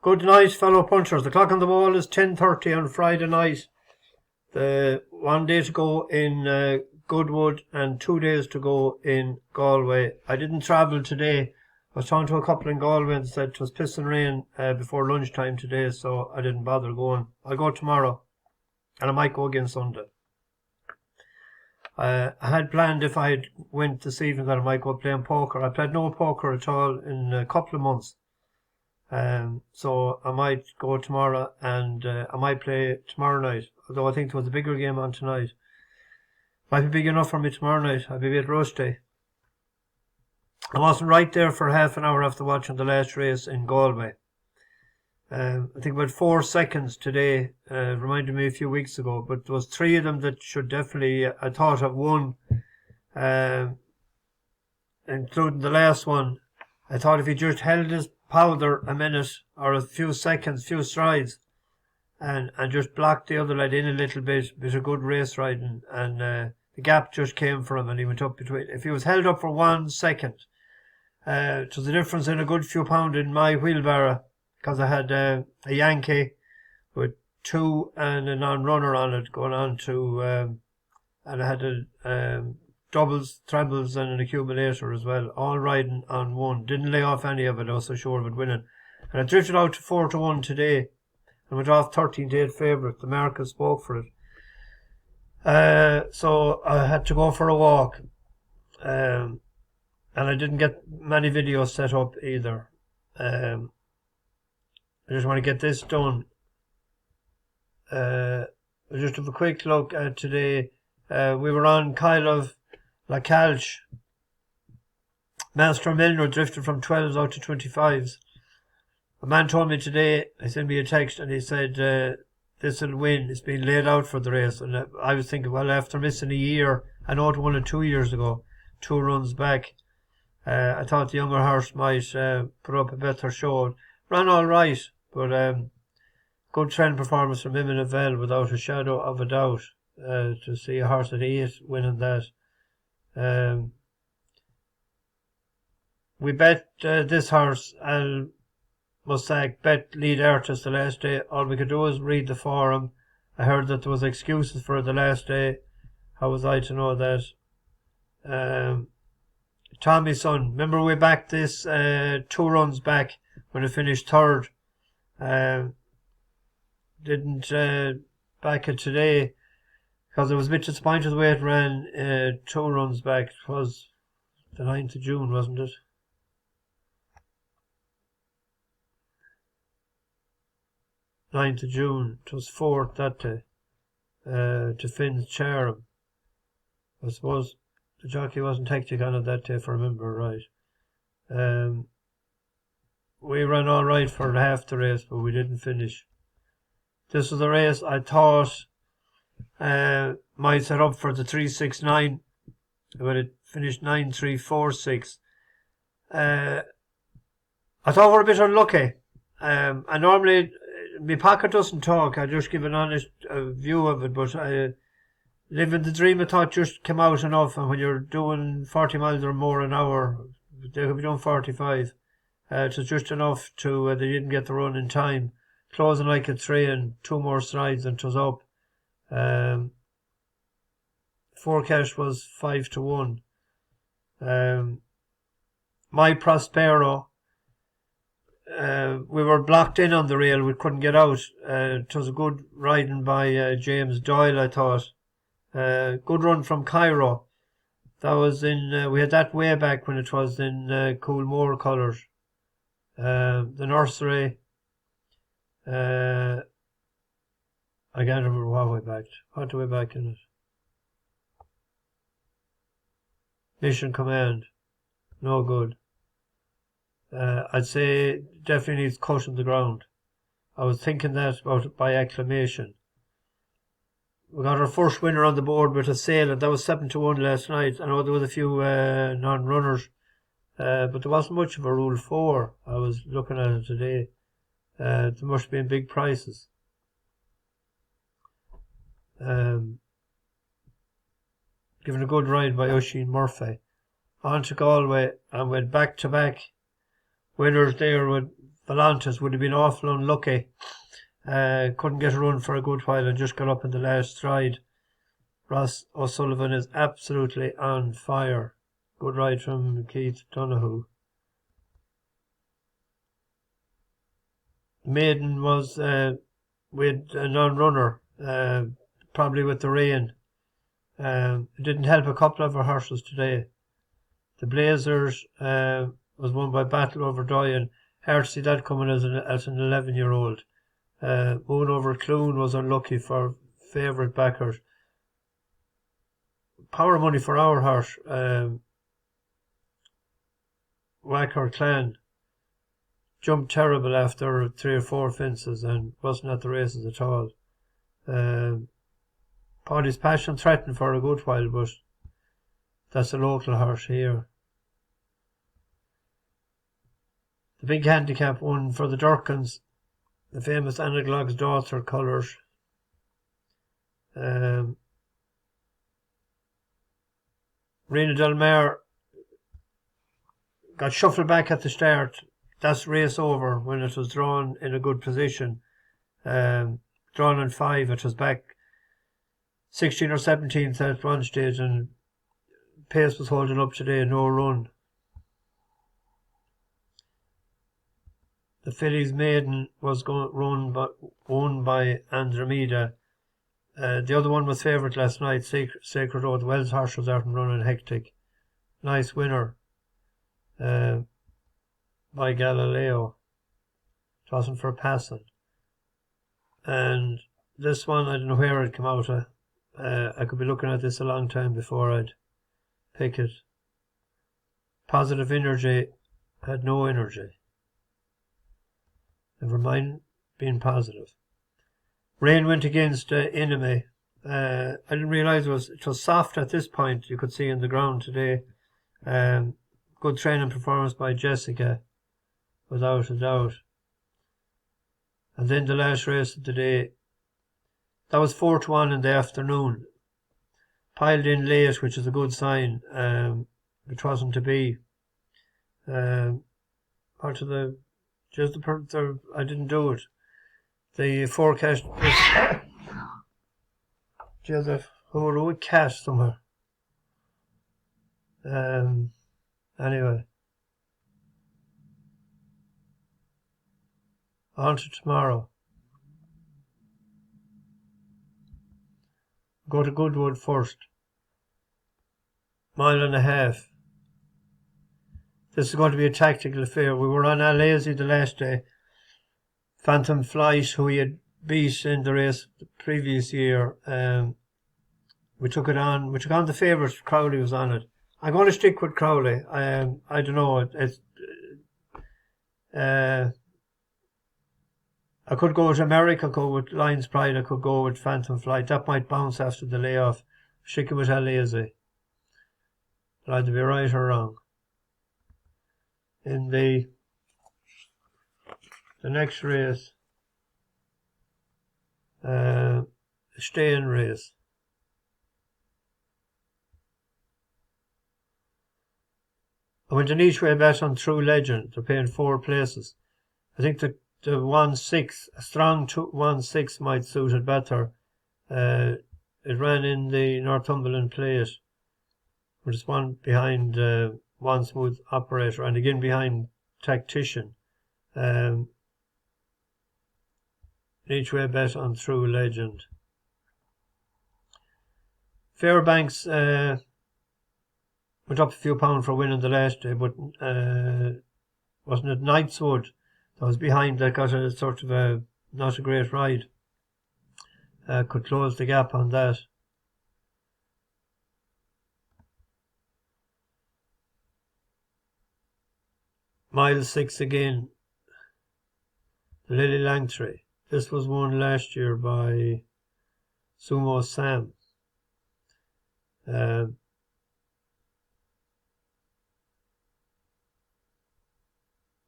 Good night, fellow punchers. The clock on the wall is 10:30 on Friday night. The 1 day to go in Goodwood and 2 days to go in Galway. I didn't travel today. I was talking to a couple in Galway and said it was pissing rain before lunchtime today, so I didn't bother going. I'll go tomorrow, and I might go again Sunday. I had planned if I went this evening that I might go playing poker. I played no poker at all in a couple of months. So I might go tomorrow and I might play tomorrow night. Although I think there was a bigger game on tonight. Might be big enough for me tomorrow night. I'll be a bit rusty. I wasn't right there for half an hour after watching the last race in Galway. I think about 4 seconds today, reminded me a few weeks ago, but there was 3 of them that should definitely, I thought, have won, including the last one. I thought if he just held his powder a minute or a few seconds, few strides, and just blocked the other lad in a little bit of good race riding, and the gap just came for him and he went up between. If he was held up for 1 second, it was a difference in a good few pound in my wheelbarrow, because I had a Yankee with 2 and a non-runner on it going on to, and I had a doubles, trebles and an accumulator as well, all riding on 1. Didn't lay off any of it, I was so sure of it winning. And I drifted out to 4-1 today and went off 13-8 favourite. The market spoke for it. So I had to go for a walk. And I didn't get many videos set up either. I just want to get this done. I just have a quick look at today. We were on Kyle of La Calche. Master Milner drifted from 12s out to 25s. A man told me today, he sent me a text and he said, this will win. It's been laid out for the race. And I was thinking, well, after missing a year, I know it won it 2 years ago, 2 runs back. I thought the younger horse might put up a better show. Ran all right, but good trend performance from him in a Vale without a shadow of a doubt. To see a horse at 8 winning that. We bet this horse, Al Mossack, bet lead artist the last day. All we could do was read the forum. I heard that there was excuses for the last day. How was I to know that? Tommy's son. Remember we backed this 2 runs back when it finished 3rd. Didn't back it today because I was a bit disappointed the way it ran 2 runs back. It was the 9th of June, wasn't it? Ninth of June. It was 4th that day. To Finn's Chatham. I suppose the jockey wasn't hectic on it that day, if I remember right. We ran all right for half the race, but we didn't finish. This was a race I thought might set up for the 369, but it finished 9-3-4-6. I thought we were a bit unlucky. And normally my pocket doesn't talk. I just give an honest view of it, but living the dream I thought just came out enough, and when you're doing 40 miles or more an hour, they could be doing 45. It was just enough to they didn't get the run in time. Closing like a 3 and 2 more strides and it was up. Forecast was 5-1. My Prospero, we were blocked in on the rail, we couldn't get out. It was a good riding by James Doyle, I thought. Good run from Cairo. That was in, we had that way back when it was in Coolmore colours. The nursery, I can't remember what we backed. What do we back in it? Mission Command, no good. I'd say definitely needs cut on the ground. I was thinking that about it by acclamation. We got our first winner on the board with a sale, and that was 7-1 last night. I know there was a few non-runners, but there wasn't much of a Rule 4. I was looking at it today. There must have been big prices. Given a good ride by Oisin Murphy. On to Galway and went back to back winners there with Volantes would have been awful unlucky. Couldn't get a run for a good while and just got up in the last stride. Ross O'Sullivan is absolutely on fire. Good ride from Keith Donoghue. Maiden was with a non-runner, probably with the rain. It didn't help a couple of our horses today. The Blazers was won by Battle Over Doyen. Hard to see that coming as an 11-year-old. Moon Over Clune was unlucky for favourite backers. Power money for our horse, Wacker Clan, jumped terrible after 3 or 4 fences and wasn't at the races at all. Paddy's Passion threatened for a good while, but that's a local horse here. The big handicap one for the Durkins, the famous Anaglog's Daughter colours. Rena Del Mar got shuffled back at the start. That's race over when it was drawn in a good position. Drawn on 5, it was back 16 or 17th at one stage, and pace was holding up today, no run. The filly's maiden was won by Andromeda. The other one was favourite last night, Sacred Oath. Wells horse was out and running hectic. Nice winner by Galileo. It wasn't for passing. And this one, I don't know where it came out of. I could be looking at this a long time before I'd pick it. Positive Energy had no energy. Never mind being positive. Rain went against Enemy. I didn't realise it was soft at this point. You could see in the ground today. Good training performance by Jessica, without a doubt. And then the last race of the day, that was 4-1 in the afternoon. Piled in late, which is a good sign. It wasn't to be. Part of the I didn't do it. The forecast was Joseph Horo cat somewhere. Anyway. On to tomorrow. Go to Goodwood first. 1.5 miles. This is going to be a tactical affair. We were on Aasy the last day. Phantom Flight, who he had beat in the race the previous year. We took on the favourite. Crowley was on it. I'm going to stick with Crowley. I don't know. I could go with America, go with Lion's Pride, I could go with Phantom Flight. That might bounce after the layoff. Sticking with Aasy. But I'd be right or wrong. In the next race, stay-in race. I went an each way bet on True Legend. They're paying 4 places. I think the 1-6, a strong 1-6 might suit it better. It ran in the Northumberland Plate, which is one behind One Smooth Operator, and again behind Tactician. Each way bet on True Legend. Fairbanks went up a few pounds for winning the last day, but wasn't it Knightswood that was behind that got a sort of not a great ride? Could close the gap on that. Mile 6 again. The Lily Langtry. This was won last year by Sumo Sam.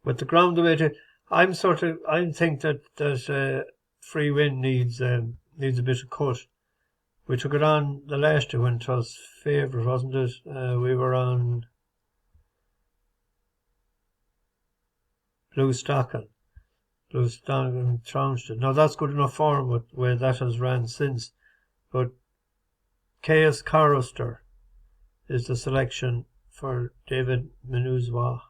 With the ground the way to, I think that Free Win needs a bit of cut. We took it on the last year when it was favourite, wasn't it? We were on Blue Stocking. But it was down and trounced it. Now that's good enough for him with the way that has ran since. But Caius Chorister is the selection for David Menugier.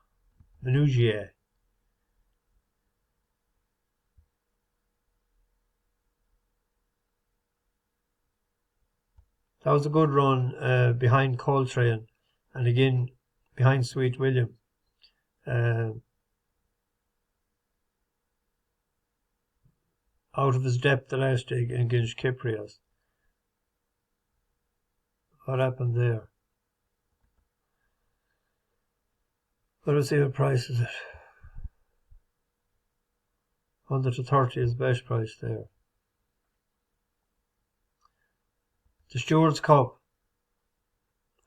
That was a good run behind Coltrane and again behind Sweet William. Out of his depth the last day against Kyprios. What happened there? Let us see what price is it. 100 to 30 is best price there. The Stewards Cup.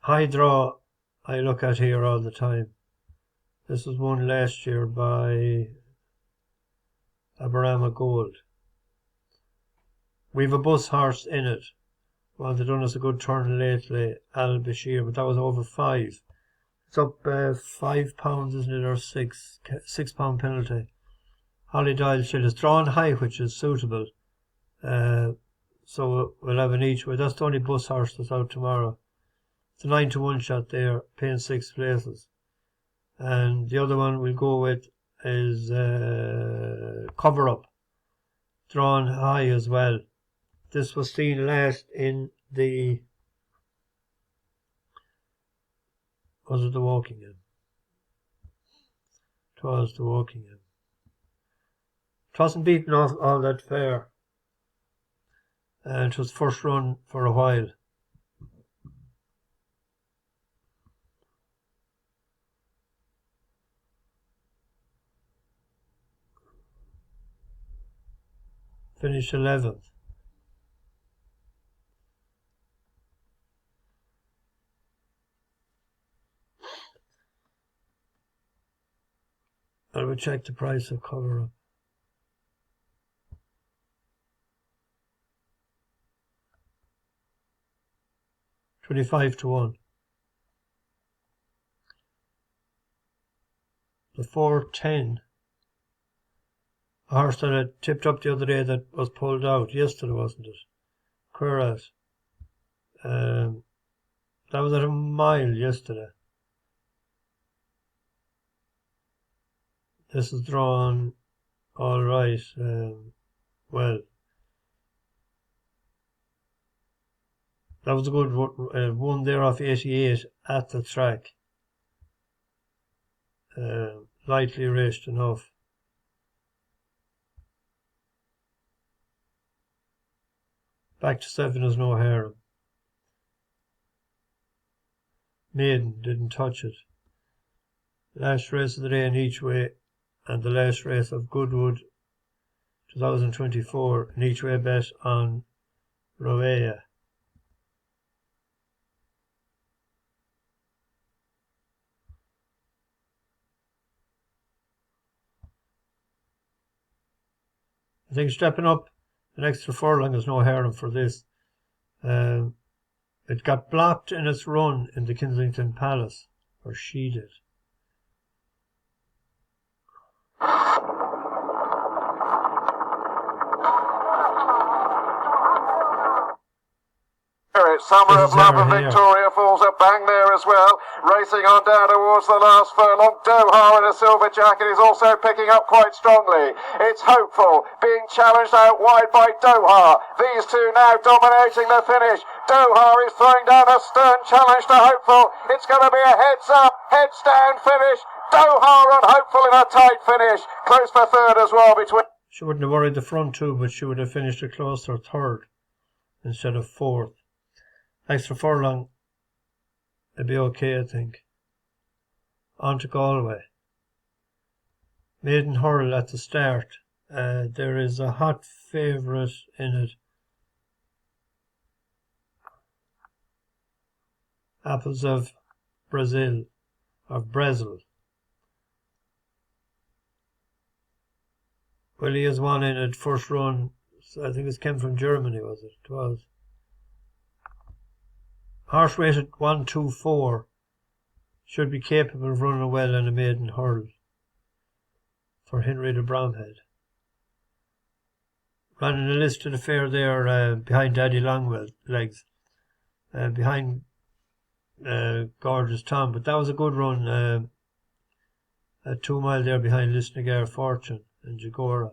High draw I look at here all the time. This was won last year by Aberama Gold. We've a bus horse in it. Well, they've done us a good turn lately, Albasheer, but that was over 5. It's up £5, isn't it, or £6 penalty. Holly Dial Shield is drawn high, which is suitable. So we'll have an each way. That's the only bus horse that's out tomorrow. It's a 9 to 1 shot there, paying 6 places. And the other one we'll go with is Cover Up, drawn high as well. This was seen last in the, was it the Wokingham? It was the Wokingham. It wasn't beaten off all that fair. And it was first run for a while. Finished 11th. I will check the price of Cover Up. $25 to 1. The 410. A horse that I tipped up the other day that was pulled out yesterday, wasn't it? Qirat. That was at a mile yesterday. This is drawn all right. Well, that was a good one there off 88 at the track. Lightly raced enough. Back to 7 is no harem. Maiden didn't touch it. Last race of the day in each way, and the last race of Goodwood 2024 in each way bet on Rowayeh. I think stepping up an extra furlong is no harem for this. It got blocked in its run in the Kensington Palace, or she did. Summer of Love and Victoria Falls a bang there as well. Racing on down towards the last furlong. Doha in a silver jacket is also picking up quite strongly. It's Hopeful being challenged out wide by Doha. These two now dominating the finish. Doha is throwing down a stern challenge to Hopeful. It's going to be a heads up, heads down finish. Doha and Hopeful in a tight finish. Close for third as well between. She wouldn't have worried the front two, but she would have finished a closer third instead of fourth. Extra furlong, it'd be okay, I think. On to Galway. Maiden Hurl at the start. There is a hot favourite in it. Apples of Brazil. Well, he has one in it, first run. I think it came from Germany, was it? It was. Horse rated 124 should be capable of running well in a maiden hurl for Henry de Bromhead. ran in a listed affair there behind Daddy Longwell legs, behind Gorgeous Tom, but that was a good run. At 2 mile there behind Lisnagar Fortune and Jagora.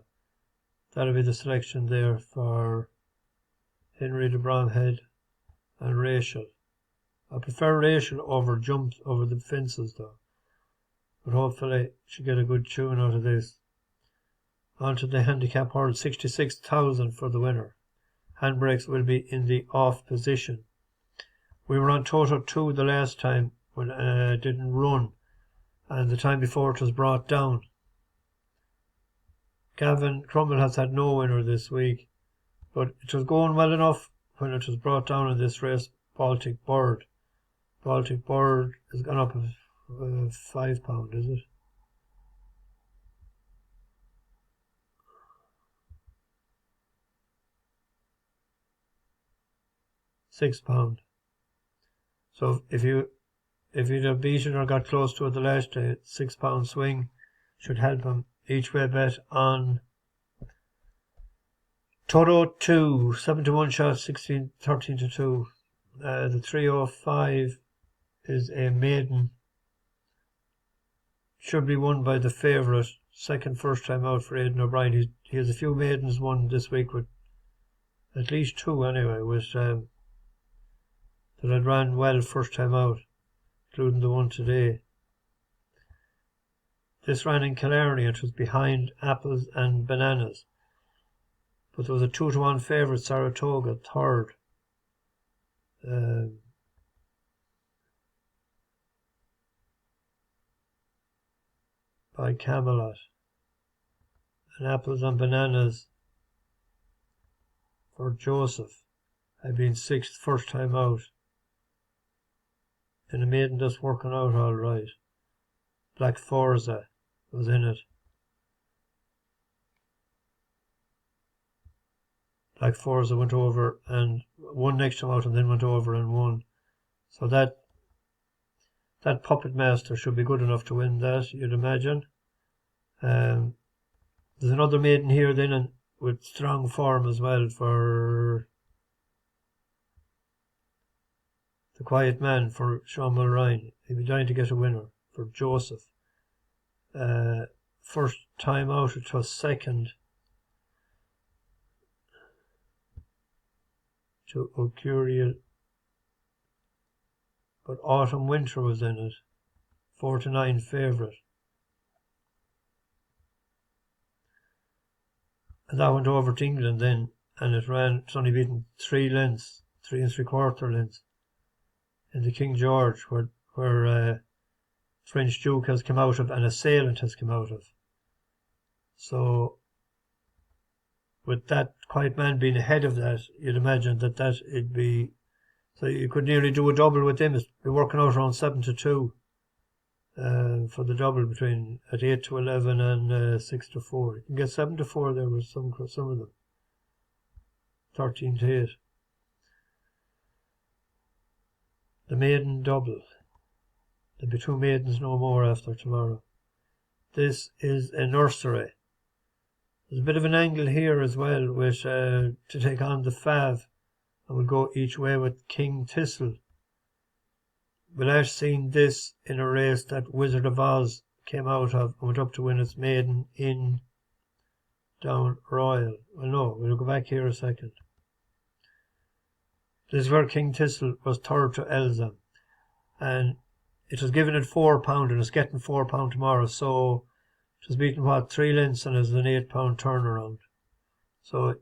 That'll be the selection there for Henry de Bromhead and Rachel. I prefer Rachel over jumps over the fences though. But hopefully she'll get a good tune out of this. On to the handicap hurdle, 66,000 for the winner. Handbrakes will be in the off position. We were on Toto 2 the last time when it didn't run, and the time before it was brought down. Gavin Crumble has had no winner this week, but it was going well enough when it was brought down in this race. Baltic Bird has gone up £5, is it? £6. So if you'd have beaten or got close to it the last day, £6 swing should help him. Each way bet on Toto 2, 7-1 shot, 13 to 2. The 305 is a maiden. Should be won by the favourite. First time out for Aidan O'Brien. He has a few maidens won this week with at least 2 anyway, with that had ran well first time out, including the one today. This ran in Killarney. It was behind Apples and Bananas. But there was a 2-1 favourite, Saratoga, third. By Camelot. And Apples and Bananas for Joseph had been 6th first time out. And a maiden that's working out all right. Black Forza was in it. Black Forza went over and won next time out, and then went over and won. So that Puppet Master should be good enough to win that, you'd imagine. There's another maiden here then, and with strong form as well for the Quiet Man for Sean Mulrine. He'd be dying to get a winner for Joseph. First time out it was second to O'Curiel, but Autumn Winter was in it, 4-9 favourite. And that went over to England then, and it's only beaten 3 lengths, 3 3/4 lengths in the King George, where French Duke has come out of and Assailant has come out of. So with that Quiet Man being ahead of that, you'd imagine that it'd be, so you could nearly do a double with them. It'd be working out around 7 to 2 for the double between at 8 to 11 and 6 to 4. You can get 7 to 4 there with some of them. 13 to 8. The maiden double. There'll be 2 maidens no more after tomorrow. This is a nursery. There's a bit of an angle here as well with to take on the Fav, and we'll go each way with King Thistle. We'll have seen this in a race that Wizard of Oz came out of and went up to win its maiden in down Royal. Well, no, we'll go back here a second. This is where King Thistle was third to Elsa, and it was given at £4 and it's getting £4 tomorrow, so it was beaten 3 lengths and is an £8 turnaround. So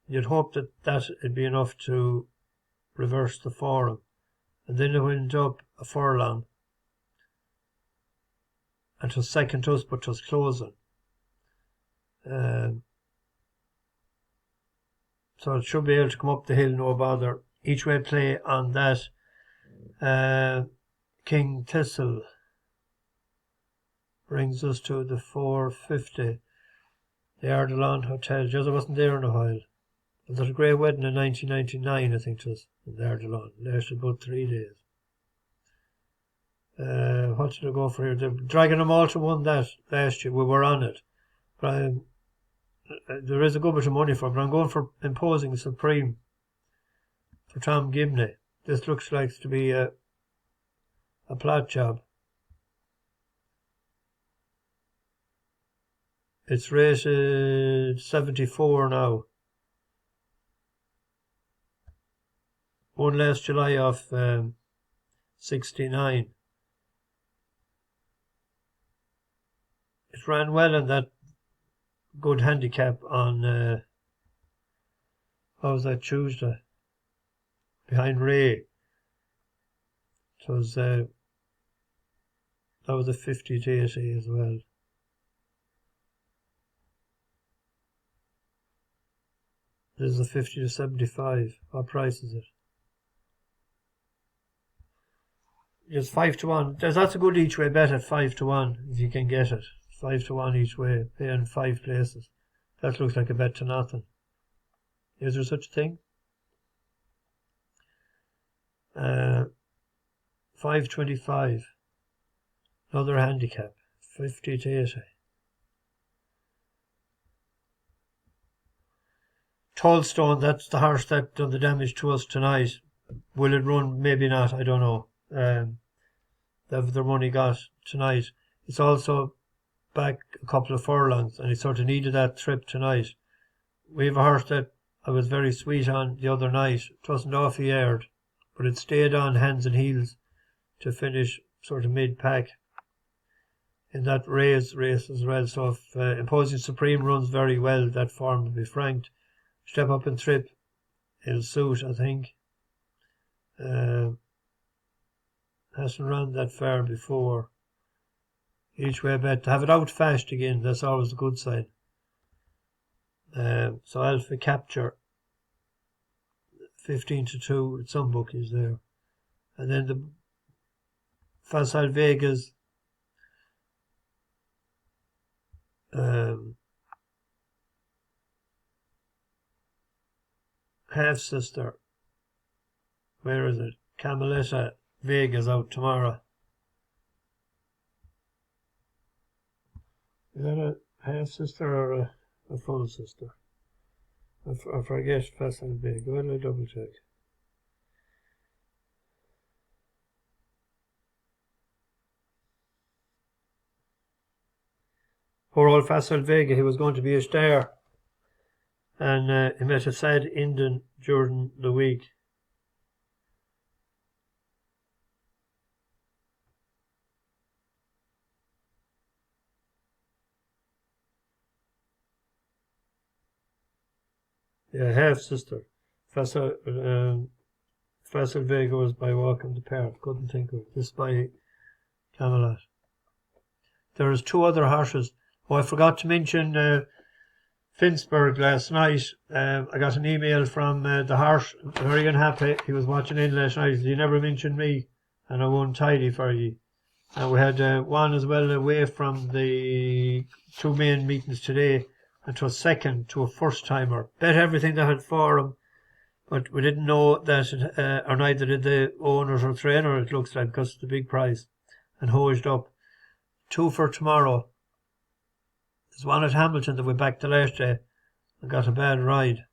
you'd hope that it'd be enough to reverse the form. And then it went up a furlong, and it was second to us, but it was closing. So it should be able to come up the hill, no bother. Each way play on that. King Thistle brings us to the 450. The Ardelon Hotel. Just I wasn't there in a while. It was at a great wedding in 1999, I think it was, in the Ardelon. It lasted about 3 days. What did I go for here? The Dragon of Malta won that last year. We were on it. But there is a good bit of money for it, but I'm going for Imposing Supreme for Tom Gibney. This looks like to be a plot job. It's rated 74 now. Won last July off 69. It ran well in that good handicap on how was that, Tuesday, behind Ray. It was that was a 50 to 80 as well. This is a 50 to 75. What price is it? Just 5 to 1. That's a good each way bet at 5 to 1 if you can get it. 5 to 1 each way, paying 5 places. That looks like a bet to nothing. Is there such a thing? 5.25. Another handicap. 50 to 80. Tollstone, that's the horse that done the damage to us tonight. Will it run? Maybe not, I don't know. The money got tonight. It's also back a couple of furlongs, and he sort of needed that trip tonight. We have a horse that I was very sweet on the other night. It wasn't off the aired, but it stayed on hands and heels to finish sort of mid-pack in that race as well. So if Imposing Supreme runs very well, that form will be franked. Step Up and Trip, it'll suit, I think. Hasn't run that far before. Each way bet to have it out fast again, that's always a good sign. So Alpha Capture 15 to 2 at some bookies there. And then the Facile Vegas half sister. Where is it? Carmeletta Vega's out tomorrow. Is that a half sister or a full sister? I forget Facile Vega. Why did I double check? Poor old Facile Vega, he was going to be a star. And he met a sad ending during the week. Yeah, half sister. Facile Vega was by Walking the Park. Couldn't think of it. This by Camelot. There is 2 other horses. Oh, I forgot to mention Finsburg last night. I got an email from the horse, very unhappy. He was watching in last night. He never mentioned me, and I won't tidy for you. And we had one as well away from the 2 main meetings today, and it was second to a first timer. Bet everything they had for him, but we didn't know that, or neither did the owners or trainer, it looks like, because it's the big prize, and hosed up. 2 for tomorrow. There's one at Hamilton that we backed the last day and got a bad ride.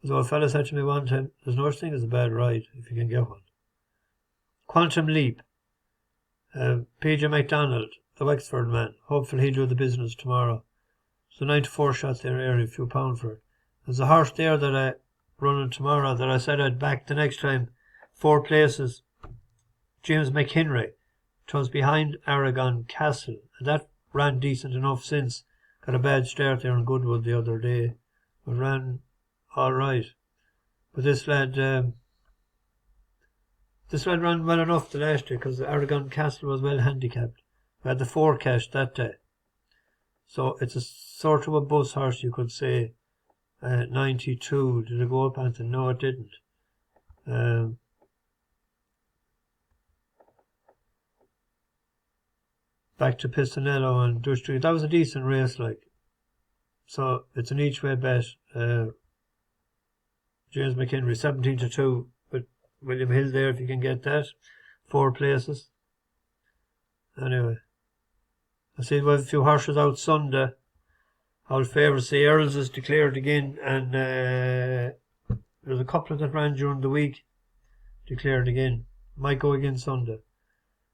As a fella said to me one time, there's no such thing as a bad ride if you can get one. Quantum Leap. PJ McDonald, the Wexford man. Hopefully he'll do the business tomorrow. So 94 shots there, area, a few pounds for it. There's a horse there that I running tomorrow that I said I'd back the next time. 4 places. James Mc Henry. It was behind Aragon Castle. And that ran decent enough since. Got a bad start there in Goodwood the other day. But ran alright. But this lad ran well enough the last year because the Aragon Castle was well handicapped. We had the forecast that day. So it's a sort of a bus horse, you could say. 92. Did it go up, Anthony? No, it didn't. Back to Pistonello and Dustry. That was a decent race, like. So it's an each way bet. James McHenry 17 to 2 with William Hill there if you can get that. 4 places. Anyway. I see we have a few horses out Sunday. Our favourites, the Earls, is declared again, and there's a couple that ran during the week declared again. Might go again Sunday.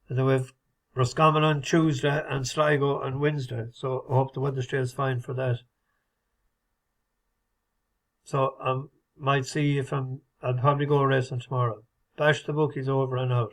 And then we have Roscommon on Tuesday and Sligo on Wednesday. So I hope the weather stays fine for that. So I might see if I'll probably go racing tomorrow. Bash the bookies over and out.